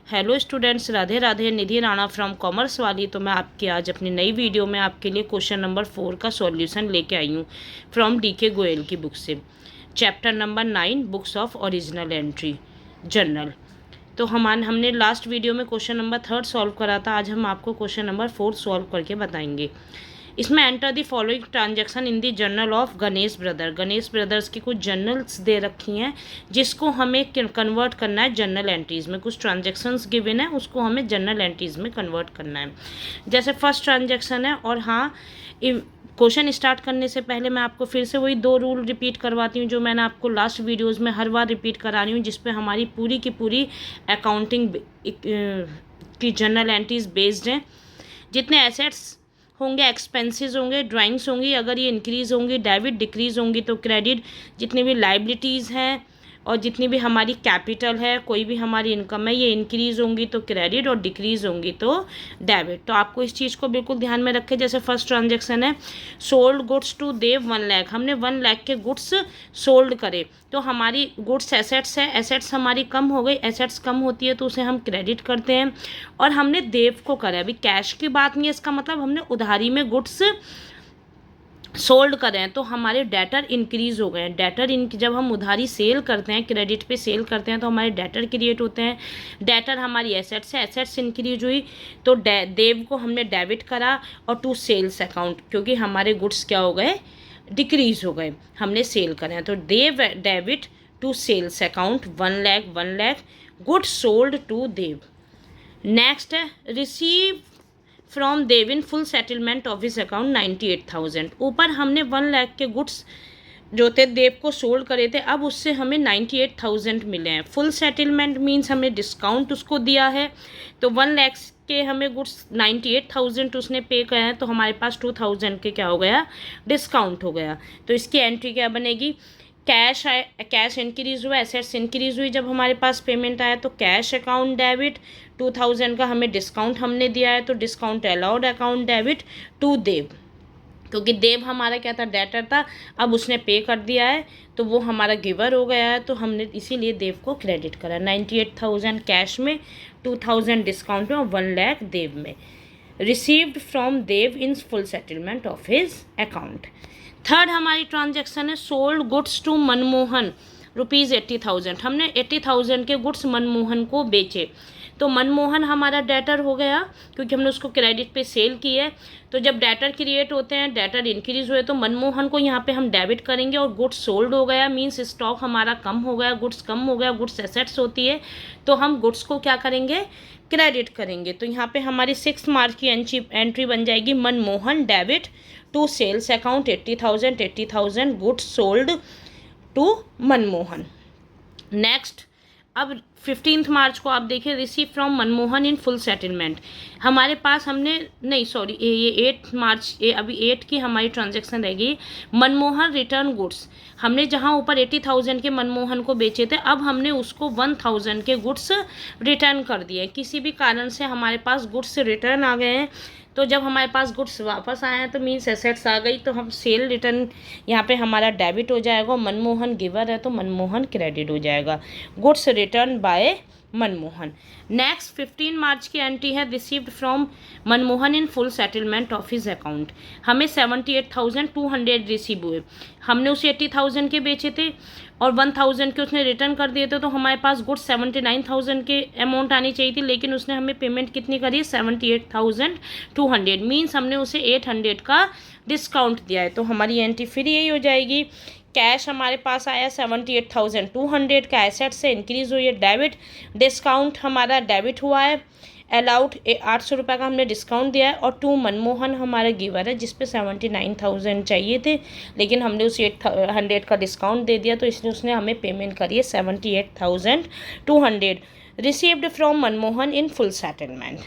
Hello students, Radhe Radhe. Nidhi Rana from commerce वाली। तो मैं आपके आज अपनी नई वीडियो में आपके लिए क्वेश्चन नंबर 4 का सॉल्यूशन लेके आई हूँ फ्रॉम डीके गोयल की बुक से। Chapter number 9, books of original entry journal. तो हमने लास्ट वीडियो में क्वेश्चन नंबर 3 सॉल्व करा था। आज हम आपको क्वेश्चन नंबर 4 सॉल्व करके बताएंगे। इसमें enter the following transaction in the journal of Ganesh brother. Ganesh brothers की कुछ जर्नल्स दे रखी हैं जिसको हमें कन्वर्ट करना है जर्नल एंट्रीज़ में। कुछ ट्रांजैक्शंस गिवन है, उसको हमें जर्नल एंट्रीज़ में कन्वर्ट करना है। जैसे फर्स्ट ट्रांजैक्शन है, और हाँ, क्वेश्चन स्टार्ट करने से पहले मैं आपको फिर से वही 2 रूल रिपीट करवाती हूँ जो मैंने आपको लास्ट वीडियोज़ में हर बार रिपीट करा रही हूँ, जिसपे हमारी पूरी की पूरी अकाउंटिंग की जर्नल एंट्रीज बेस्ड हैं। जितने एसेट्स होंगे, एक्सपेंसेस होंगे, ड्राइंग्स होंगी, अगर ये इंक्रीज़ होंगी डेबिट, डिक्रीज़ होंगी तो क्रेडिट। जितनी भी लाइबिलिटीज़ हैं और जितनी भी हमारी कैपिटल है, कोई भी हमारी इनकम है, ये इंक्रीज़ होंगी तो क्रेडिट और डिक्रीज़ होंगी तो डेबिट। तो आपको इस चीज़ को बिल्कुल ध्यान में रखें। जैसे फर्स्ट ट्रांजैक्शन है, सोल्ड गुड्स टू देव 1 लाख। हमने 1 लाख के गुड्स सोल्ड करे तो हमारी गुड्स एसेट्स है, एसेट्स हमारी कम हो गई। एसेट्स कम होती है तो उसे हम क्रेडिट करते हैं। और हमने देव को करा, अभी कैश की बात नहीं है, इसका मतलब हमने उधारी में गुड्स सोल्ड करें तो हमारे डेटर इंक्रीज़ हो गए हैं। डेटर जब हम उधारी सेल करते हैं, क्रेडिट पे सेल करते हैं तो हमारे डेटर क्रिएट होते हैं। डेटर हमारी एसेट्स है, एसेट्स इंक्रीज हुई तो देव को हमने डेबिट करा और टू सेल्स अकाउंट, क्योंकि हमारे गुड्स क्या हो गए, डिक्रीज हो गए, हमने सेल करें तो Dev debit to sales account 1 lakh goods sold to Dev. Next है, receive from Dev in full settlement of his account 98,000। ऊपर हमने 1 लाख के गुड्स जो थे देव को सोल्ड करे थे, अब उससे हमें 98,000 मिले हैं। फुल सेटलमेंट मीन्स हमने डिस्काउंट उसको दिया है, तो 1 लाख के हमें गुड्स 98,000 उसने पे करे हैं, तो हमारे पास 2,000 के क्या हो गया, डिस्काउंट हो गया। तो इसकी एंट्री क्या बनेगी, कैश आए, कैश इंक्रीज हुआ, एसेट्स इंक्रीज हुई। जब हमारे पास पेमेंट आया तो कैश अकाउंट डेबिट 2,000 का हमें डिस्काउंट हमने दिया है तो discount allowed account debit to Dev, क्योंकि देव हमारा क्या था, डेटर था, अब उसने पे कर दिया है तो वो हमारा गिवर हो गया है, तो हमने इसीलिए देव को क्रेडिट करा। 98,000 कैश में, 2,000 डिस्काउंट में और 1 लाख देव में। Received from Dev in full settlement of his account. Third हमारी ट्रांजैक्शन है, सोल्ड गुड्स टू मनमोहन ₹80,000। हमने 80,000 के गुड्स मनमोहन को बेचे, तो मनमोहन हमारा डेटर हो गया क्योंकि हमने उसको क्रेडिट पे सेल की है। तो जब डेटर क्रिएट होते हैं, डेटर इंक्रीज हुए तो मनमोहन को यहाँ पे हम डेबिट करेंगे। और गुड्स सोल्ड हो गया मीन्स स्टॉक हमारा कम हो गया, गुड्स कम हो गया, गुड्स एसेट्स होती है तो हम गुड्स को क्या करेंगे, क्रेडिट करेंगे। तो यहाँ पे हमारी 6 मार्च की एंट्री बन जाएगी, Manmohan debit to sales account 80,000 goods sold to Manmohan. Next, अब 15 मार्च को आप देखिए, receive from Manmohan in full settlement. हमारे पास हमने नहीं, सॉरी, ये 8 मार्च, अभी 8 की हमारी ट्रांजैक्शन रहेगी। मनमोहन रिटर्न गुड्स, हमने जहाँ ऊपर 80,000 के मनमोहन को बेचे थे, अब हमने उसको 1,000 के गुड्स रिटर्न कर दिए। किसी भी कारण से हमारे पास गुड्स रिटर्न आ गए हैं, तो जब हमारे पास गुड्स वापस आए हैं तो मीन्स एसेट्स आ गई, तो हम सेल रिटर्न यहाँ पे हमारा डेबिट हो जाएगा। मनमोहन गिवर है तो मनमोहन क्रेडिट हो जाएगा। Goods return by Manmohan. Next 15 मार्च की एंट्री है, received from Manmohan in full settlement of his account. हमें 78,200 रिसीव हुए, हमने उसे 80,000 के बेचे थे और 1,000 के उसने रिटर्न कर दिए थे, तो हमारे पास गुड्स 79,000 के अमाउंट आनी चाहिए थी, लेकिन उसने हमें पेमेंट कितनी करी है, 78,200 मीन्स हमने उसे 800 का डिस्काउंट दिया है। तो हमारी एंट्री फिर यही हो जाएगी, कैश हमारे पास आया 78,200 का, एसेट से इंक्रीज हुई है डेबिट, डिस्काउंट हमारा डेबिट हुआ है, अलाउड 800 रुपये का हमने डिस्काउंट दिया है, और टू मनमोहन हमारा गिवर है जिसपे 79,000 चाहिए थे, लेकिन हमने उसे 800 का डिस्काउंट दे दिया, तो इसलिए उसने हमें पेमेंट करी है 78,200 received from Manmohan in full settlement.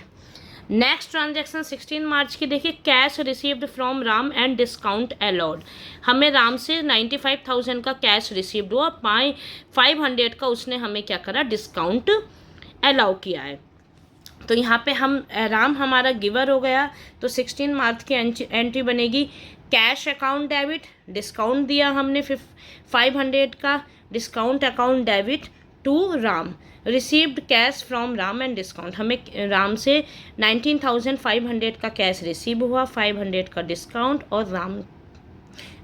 Next transaction 16 मार्च की देखिए, cash received from Ram and discount allowed. हमें राम से 95,000 का कैश रिसीव्ड हुआ, 500 का उसने हमें क्या करा, डिस्काउंट अलाउ किया है। तो यहाँ पे हम राम हमारा गिवर हो गया, तो 16 मार्च की एंट्री बनेगी, कैश अकाउंट डेबिट, डिस्काउंट दिया हमने 500 का, discount account debit to Ram. Received cash from Ram and discount, हमें राम से 19,500 का कैश रिसीव हुआ, 500 का डिस्काउंट, और राम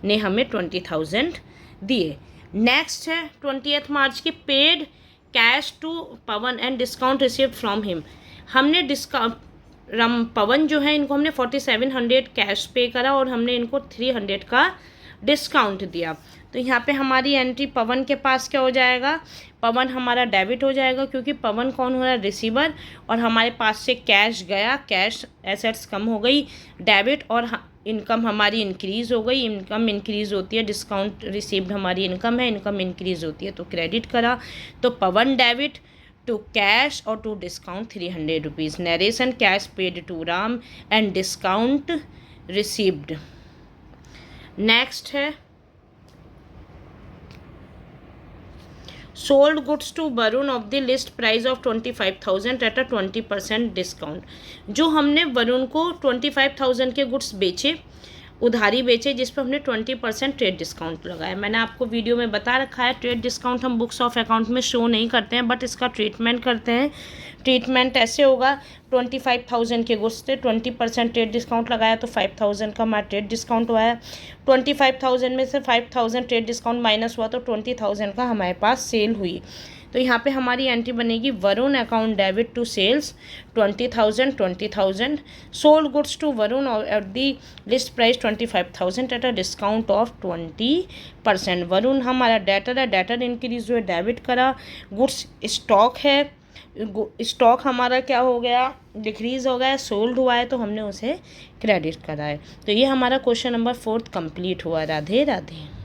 ने हमें 20,000 दिए। नेक्स्ट है 20 मार्च की, paid cash to Pawan and discount received from him, हमने पवन जो है इनको हमने 4700 कैश पे करा और हमने इनको 300 का डिस्काउंट दिया। तो यहाँ पे हमारी एंट्री पवन के पास क्या हो जाएगा, पवन हमारा डेबिट हो जाएगा, क्योंकि पवन कौन हो रहा है, रिसीवर, और हमारे पास से कैश गया, कैश एसेट्स कम हो गई, डेबिट, और इनकम हमारी इंक्रीज़ हो गई, इनकम इंक्रीज़ होती है, डिस्काउंट रिसीव्ड हमारी इनकम है, इनकम इंक्रीज़ होती है, तो क्रेडिट करा, तो पवन डेबिट टू कैश और to discount 300 rupees. Narration cash paid to Ram and discount received. Next है sold goods to Varun of the list price of 25,000 at a 20% discount, जो हमने वरुण को 25,000 के गुड्स बेचे, उधारी बेचे, जिस पर हमने 20% ट्रेड डिस्काउंट लगाया। मैंने आपको वीडियो में बता रखा है, ट्रेड डिस्काउंट हम बुक्स ऑफ अकाउंट में शो नहीं करते हैं, बट इसका ट्रीटमेंट करते हैं। ट्रीटमेंट ऐसे होगा, 25,000 के गुड्स थे, 20% ट्रेड डिस्काउंट लगाया तो 5,000 का हमारा ट्रेड डिस्काउंट हुआ है। 25,000 में से 5,000 ट्रेड डिस्काउंट माइनस हुआ तो 20,000 का हमारे पास सेल हुई। तो यहाँ पे हमारी एंट्री बनेगी Varun account debit to sales 20,000 sold goods to Varun at the list price 25,000 at a discount of 20%। Varun हमारा डेटर है, डेटर इंक्रीज हुए, डेबिट करा, गुड्स स्टॉक है, स्टॉक हमारा क्या हो गया, डिक्रीज़ हो गया, सोल्ड हुआ है तो हमने उसे क्रेडिट करा है। तो ये हमारा क्वेश्चन नंबर 4 कंप्लीट हुआ। राधे राधे।